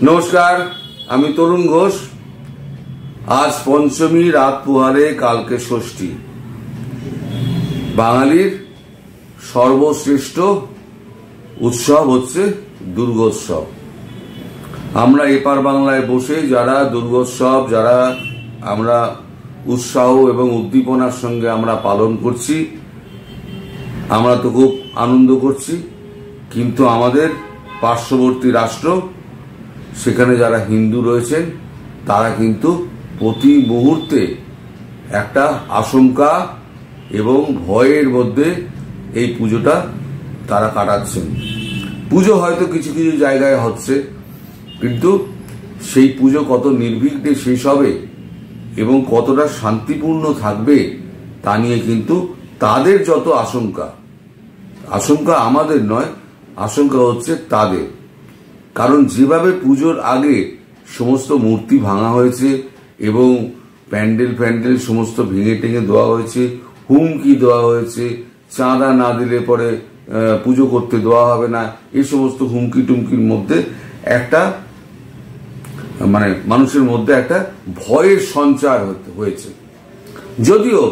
নমস্কার, আমি তরুণ ঘোষ। আজ পঞ্চমী, রাত পোহারে, কালকে ষষ্ঠী। বাঙালির সর্বশ্রেষ্ঠ উৎসব হচ্ছে দুর্গোৎসব। আমরা এপার বাংলায় বসে যারা দুর্গোৎসব আমরা উৎসাহ এবং উদ্দীপনার সঙ্গে আমরা পালন করছি, আমরা তো খুব আনন্দ করছি। কিন্তু আমাদের পার্শ্ববর্তী রাষ্ট্র, সেখানে যারা হিন্দু রয়েছেন তারা কিন্তু প্রতি মুহূর্তে একটা আশঙ্কা এবং ভয়ের মধ্যে এই পুজোটা তারা কাটাচ্ছেন। পুজো হয়তো কিছু কিছু জায়গায় হচ্ছে, কিন্তু সেই পুজো কত নির্বিঘ্নে শেষ হবে এবং কতটা শান্তিপূর্ণ থাকবে তা নিয়ে কিন্তু তাদের যত আশঙ্কা আমাদের নয়, আশঙ্কা হচ্ছে তাদের। কারণ যেভাবে পুজোর আগে সমস্ত মূর্তি ভাঙা হয়েছে এবং প্যান্ডেল সমস্ত ভেঙে টেঙে দেওয়া হয়েছে, হুমকি দেওয়া হয়েছে, চাঁদা না দিলে পরে পুজো করতে দেওয়া হবে না, এই সমস্ত হুমকি টুমকির মধ্যে একটা মানুষের মধ্যে একটা ভয়ের সঞ্চার হয়েছে। যদিও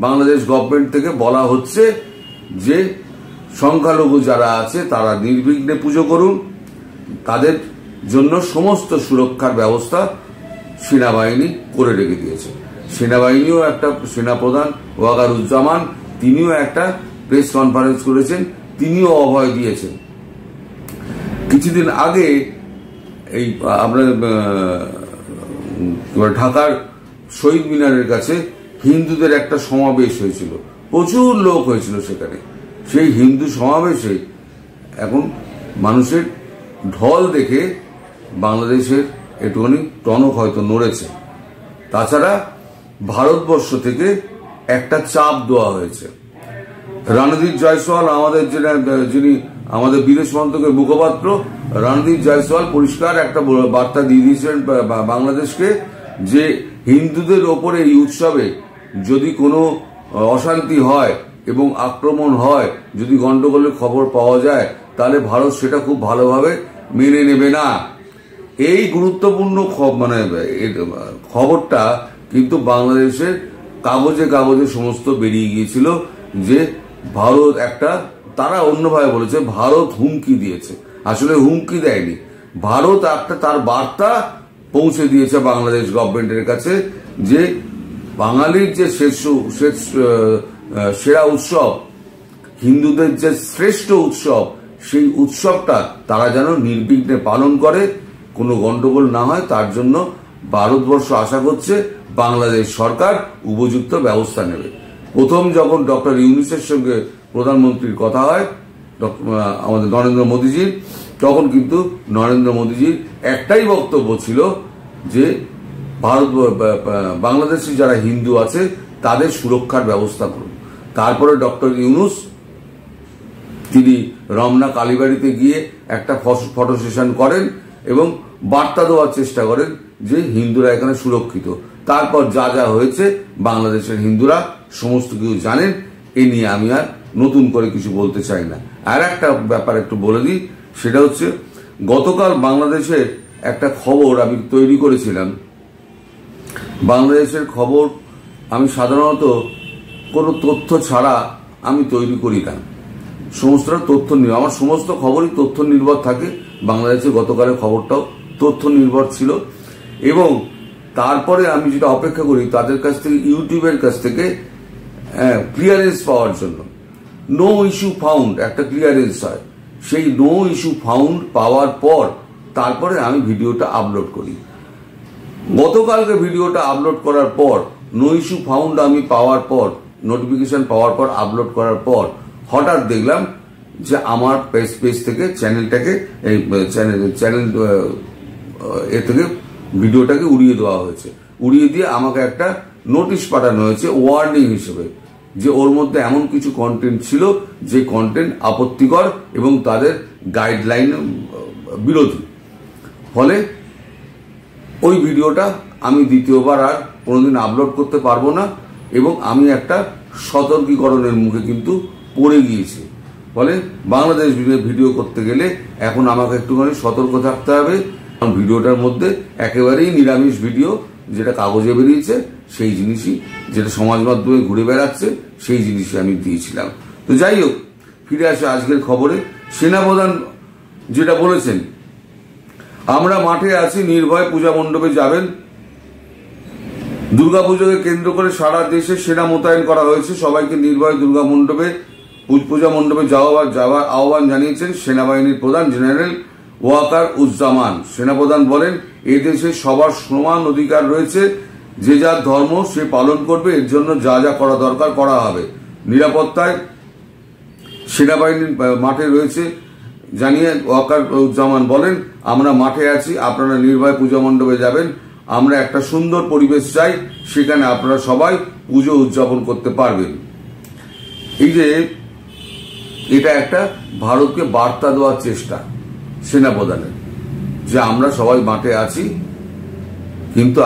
বাংলাদেশ গভর্নমেন্ট থেকে বলা হচ্ছে যে সংখ্যালঘু যারা আছে তারা নির্বিঘ্নে পুজো করুন, তাদের জন্য সমস্ত সুরক্ষার ব্যবস্থা সেনাবাহিনী করে রেখে দিয়েছে। সেনাবাহিনীও একটা সেনাপ্রধান ওয়াকারুজ্জামান তিনিও একটা প্রেস কনফারেন্স করেছেন, তিনিও অভয় দিয়েছেন। কিছুদিন আগে এই আপনার ঢাকার শহীদ মিনারের কাছে হিন্দুদের একটা সমাবেশ হয়েছিল, প্রচুর লোক হয়েছিল সেখানে। সেই হিন্দু সমাবেশে এখন মানুষের ঢল দেখে বাংলাদেশের একটুখানি টনক হয়তো নড়েছে। তাছাড়া ভারতবর্ষ থেকে একটা চাপ দেওয়া হয়েছে। রণদীপ জয়সওয়াল যিনি আমাদের বিদেশ মন্ত্রকের মুখপাত্র, রণদীপ জয়সওয়াল পরিষ্কার একটা বার্তা দিয়ে দিয়েছেন বাংলাদেশকে যে হিন্দুদের ওপরে এই উৎসবে যদি কোনো অশান্তি হয় এবং আক্রমণ হয়, যদি গন্ডগোলের খবর পাওয়া যায়, তাহলে ভারত সেটা খুব ভালোভাবে মেনে নেবে না। এই গুরুত্বপূর্ণ খবরটা কিন্তু বাংলাদেশের কাগজে সমস্ত বেরিয়ে গিয়েছিল যে ভারত তারা অন্যভাবে বলেছে ভারত হুমকি দিয়েছে। আসলে হুমকি দেয়নি, ভারত একটা তার বার্তা পৌঁছে দিয়েছে বাংলাদেশ গভর্নমেন্টের কাছে যে বাঙালির যে সেরা উৎসব, হিন্দুদের যে শ্রেষ্ঠ উৎসব, সেই উৎসবটা তারা যেন নির্বিঘ্নে পালন করে, কোনো গন্ডগোল না হয়, তার জন্য ভারতবর্ষ আশা করছে বাংলাদেশ সরকার উপযুক্ত ব্যবস্থা নেবে। প্রথম যখন ডক্টর ইউনূসের সঙ্গে প্রধানমন্ত্রীর কথা হয় আমাদের নরেন্দ্র মোদীজির, তখন কিন্তু নরেন্দ্র মোদীজির একটাই বক্তব্য ছিল যে বাংলাদেশে যারা হিন্দু আছে তাদের সুরক্ষার ব্যবস্থা করুন। তারপরে ডক্টর ইউনূস তিনি রমনা কালীবাড়িতে গিয়ে একটা ফটো সেশন করেন এবং বার্তা দেওয়ার চেষ্টা করেন যে হিন্দুরা এখানে সুরক্ষিত। তারপর যা হয়েছে বাংলাদেশের হিন্দুরা সমস্ত কিছু জানেন, এ নিয়ে আমি আর নতুন করে কিছু বলতে চাই না। আর একটা ব্যাপার একটু বলে দিই, সেটা হচ্ছে গতকাল বাংলাদেশের একটা খবর আমি তৈরি করেছিলাম। বাংলাদেশের খবর আমি সাধারণত কোনো তথ্য ছাড়া আমি তৈরি করি না, সমস্তটা তথ্য নির্ভর, আমার সমস্ত খবরই তথ্য নির্ভর থাকে। বাংলাদেশের গতকালের খবরটাও তথ্য নির্ভর ছিল এবং তারপরে আমি যেটা অপেক্ষা করি তাদের কাছ থেকে, ইউটিউবের কাছ থেকে ক্লিয়ারেন্স পাওয়ার জন্য। নো ইস্যু ফাউন্ড একটা ক্লিয়ারেন্স হয়, সেই নো ইস্যু ফাউন্ড পাওয়ার পর তারপরে আমি ভিডিওটা আপলোড করি। গতকালকে ভিডিওটা আপলোড করার পর, নো ইস্যু ফাউন্ড আমি পাওয়ার পর, নোটিফিকেশন পাওয়ার পর, আপলোড করার পর হঠাৎ দেখলাম যে আমার পেজ থেকে চ্যানেল থেকে ভিডিওটাকে উড়িয়ে দেওয়া হয়েছে। উড়িয়ে দিয়ে আমাকে একটা নোটিশ পাঠানো হয়েছে ওয়ার্নিং হিসেবে যে ওর মধ্যে এমন কিছু কন্টেন্ট ছিল যে কন্টেন্ট আপত্তিকর এবং তাদের গাইডলাইন বিরোধী। ফলে ওই ভিডিওটা আমি দ্বিতীয়বার আর কোনোদিন আপলোড করতে পারবো না এবং আমি একটা সতর্কীকরণের মুখে কিন্তু পড়ে গিয়েছি। ফলে বাংলাদেশ ভিডিও করতে গেলে এখন আমাকে একটুখানি সতর্ক থাকতে হবে। ভিডিওটার মধ্যে একেবারেই নিরামিষ ভিডিও, যেটা কাগজে বেরিয়েছে সেই জিনিসই, যেটা সমাজ মাধ্যমে ঘুরে বেড়াচ্ছে সেই জিনিসই আমি দিয়েছিলাম। তো যাই হোক, ফিরে আসে আজকের খবরে। সেনাপ্রধান যেটা বলেছেন, আমরা মাঠে আছি, নির্ভয় পূজা মণ্ডপে যাবেন। দুর্গাপুজোকে কেন্দ্র করে সারা দেশে সেনা মোতায়েন করা হয়েছে। সবাইকে নির্ভয় পূজা মণ্ডপে যাওয়ার আহ্বান জানিয়েছেন সেনাবাহিনীর প্রধান জেনারেল ওয়াকার উজ্জামান। সেনাপ্রধান বলেন, এদেশে সবার সমান অধিকার রয়েছে, যে যার ধর্ম সে পালন করবে, এর জন্য যা যা করা দরকার করা হবে। নিরাপত্তায় সেনাবাহিনীর মাঠে রয়েছে জানিয়ে ওয়াকার উজ্জামান বলেন, আমরা মাঠে আছি, আপনারা নির্ভয় পূজা মণ্ডপে যাবেন। আমরা একটা সুন্দর পরিবেশ চাই, সেখানে আপনারা সবাই পুজো উদযাপন করতে পারবেন। এই যে এটা একটা ভারতকে বার্তা দেওয়ার চেষ্টা সেনাপ্রধানের, যে আমরা সবাই মাঠে আছি, কিন্তু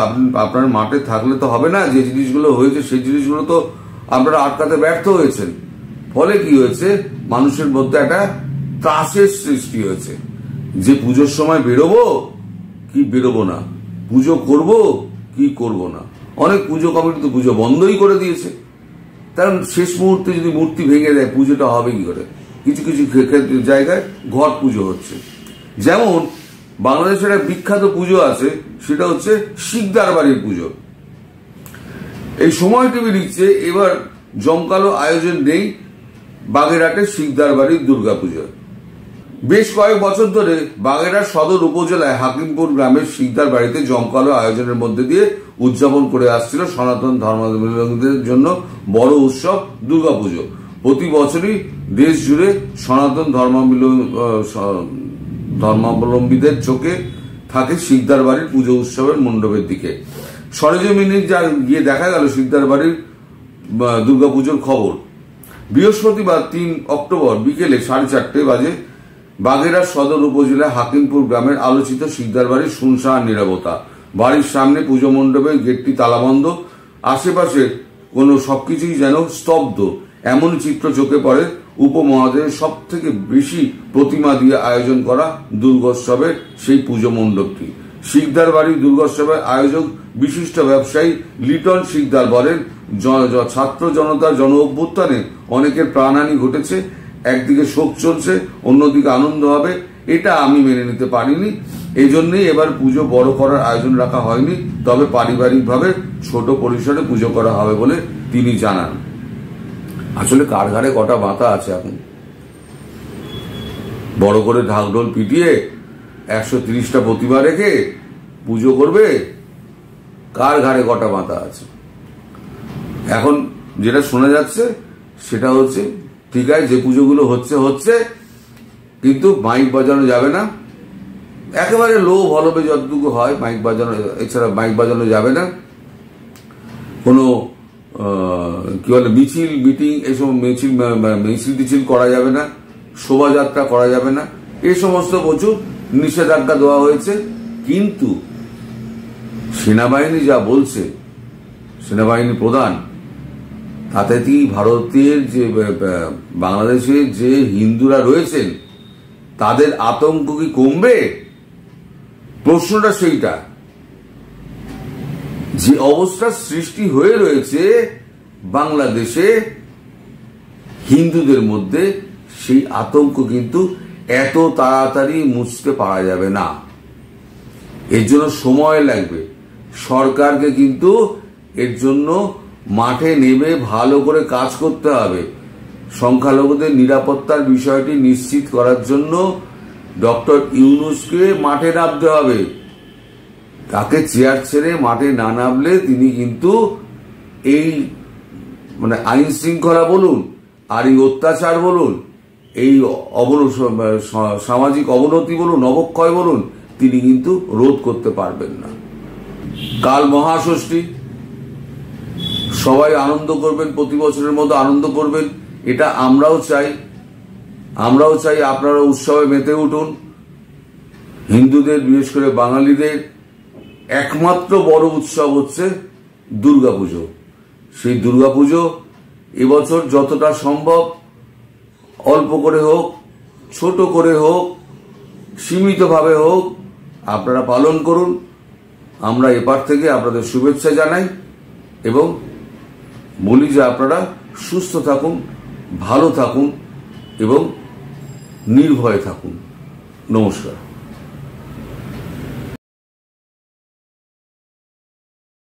আপনার মাঠে থাকলে তো হবে না। যে জিনিসগুলো হয়েছে সেই জিনিসগুলো তো আপনারা আটকাতে ব্যর্থ হয়েছেন। ফলে কি হয়েছে, মানুষের মধ্যে একটা ত্রাসের সৃষ্টি হয়েছে, যে পুজোর সময় বেরোবো কি বেরোবো না, পুজো করব কি করব না। অনেক পুজো কমিটি তো পুজো বন্ধই করে দিয়েছে, কারণ শেষ মুহূর্তে যদি মূর্তি ভেঙে দেয় পুজোটা হবে কি করে। কিছু কিছু জায়গায় ঘট পুজো হচ্ছে। যেমন বাংলাদেশের একটা বিখ্যাত পুজো আছে, সেটা হচ্ছে শিকদার বাড়ির পুজো। এই সময় টিভি লিখছে, এবার জমকালো আয়োজন নেই বাগেরহাটের শিকদার বাড়ির দুর্গাপুজো। বেশ কয়েক বছর ধরে বাগেরহাট সদর উপজেলায় হাকিমপুর গ্রামের শিকদার বাড়িতে জমকালো আয়োজনের মধ্যে দিয়ে উদযাপন করে আসছিল সনাতন ধর্মাবলম্বীদের জন্য বড় উৎসব দুর্গাপুজো। প্রতি বছরই দেশ জুড়ে সনাতন ধর্মাবলম্বীদের চোখে থাকে শিকদার বাড়ির পুজো উৎসবের মণ্ডপের দিকে। সরেজমিনে যা গিয়ে দেখা গেল শিকদার বাড়ির দুর্গাপুজোর খবর। বৃহস্পতিবার 3 অক্টোবর বিকেলে 4:30 বাজে বাগেরহাট সদর উপজেলা হাকিমপুর গ্রামের আলোচিত শিকদার বাড়ির শুনশান নীরবতা। বাড়ির সামনে পুজো মণ্ডপের গেটটি তালাবন্ধ, আশেপাশে সবকিছুই যেন স্তব্ধ। এমন চিত্র চোখে পড়ে উপমহাদেশের সব থেকে বেশি প্রতিমা দিয়ে আয়োজন করা দুর্গোৎসবের সেই পুজো মণ্ডপটি। শিকদার বাড়ির দুর্গোৎসবের আয়োজক বিশিষ্ট ব্যবসায়ী লিটন শিকদার বলেন, ছাত্র জনতার জন অভ্যুত্থানে অনেকের প্রাণহানি ঘটেছে। একদিকে শোক চলছে, অন্যদিকে আনন্দ হবে, এটা আমি মেনে নিতে পারিনি। এই জন্যই এবার পুজো বড় করার আয়োজন রাখা হয়নি, তবে পারিবারিকভাবে ছোট পরিসরে পুজো করা হবে বলে তিনি জানান। আসলে কার ঘাড়ে কটা মাথা আছে এখন? বড় করে ঢাকঢোল পিটিয়ে 130টা প্রতিমা রেখে পুজো করবে, কার ঘাড়ে কটা মাথা আছে? এখন যেটা শোনা যাচ্ছে সেটা হচ্ছে, ঠিক আছে, যে পুজোগুলো হচ্ছে, কিন্তু মাইক বাজানো যাবে না। একেবারে লো ভলবে যতটুকু হয় মাইক বাজানো, এছাড়া মাইক বাজানো যাবে না। কোনো কি বলে মিছিল মিটিং, এসব মিছিল টিছিল করা যাবে না, শোভাযাত্রা করা যাবে না, এই সমস্ত প্রচুর নিষেধাজ্ঞা দেওয়া হয়েছে। কিন্তু সেনাবাহিনী যা বলছে, সেনাবাহিনী প্রধান, তাতে কি ভারতের যে বাংলাদেশে যে হিন্দুরা রয়েছেন তাদের আতঙ্ক কি কমবে? প্রশ্নটা সেইটা। যে অবস্থা সৃষ্টি হয়ে রয়েছে বাংলাদেশে হিন্দুদের মধ্যে, সেই আতঙ্ক কিন্তু এত তাড়াতাড়ি মুছতে পারা যাবে না। এর জন্য সময় লাগবে। সরকারকে কিন্তু এর জন্য মাঠে নেমে ভালো করে কাজ করতে হবে। সংখ্যালঘুদের নিরাপত্তার বিষয়টি নিশ্চিত করার জন্য ডক্টর ইউনূসকে মাঠে নামতে হবে। তাকে চেয়ার ছেড়ে মাঠে না নামলে তিনি কিন্তু এই আইন শৃঙ্খলা বলুন আর এই অত্যাচার বলুন, এই সামাজিক অবনতি বলুন, অবক্ষয় বলুন, তিনি কিন্তু রোধ করতে পারবেন না। কাল মহাষষ্ঠী, সবাই আনন্দ করবেন, প্রতি বছরের মতো আনন্দ করবেন, এটা আমরাও চাই। আপনারা উৎসবে মেতে উঠুন। হিন্দুদের, বিশেষ করে বাঙালিদের একমাত্র বড় উৎসব হচ্ছে দুর্গাপুজো। সেই দুর্গাপুজো এবছর যতটা সম্ভব অল্প করে হোক, ছোট করে হোক, সীমিতভাবে হোক, আপনারা পালন করুন। আমরা এপার থেকে আপনাদের শুভেচ্ছা জানাই এবং বলি যে আপনারা সুস্থ থাকুন, ভালো থাকুন এবং নির্ভয়ে থাকুন। নমস্কার।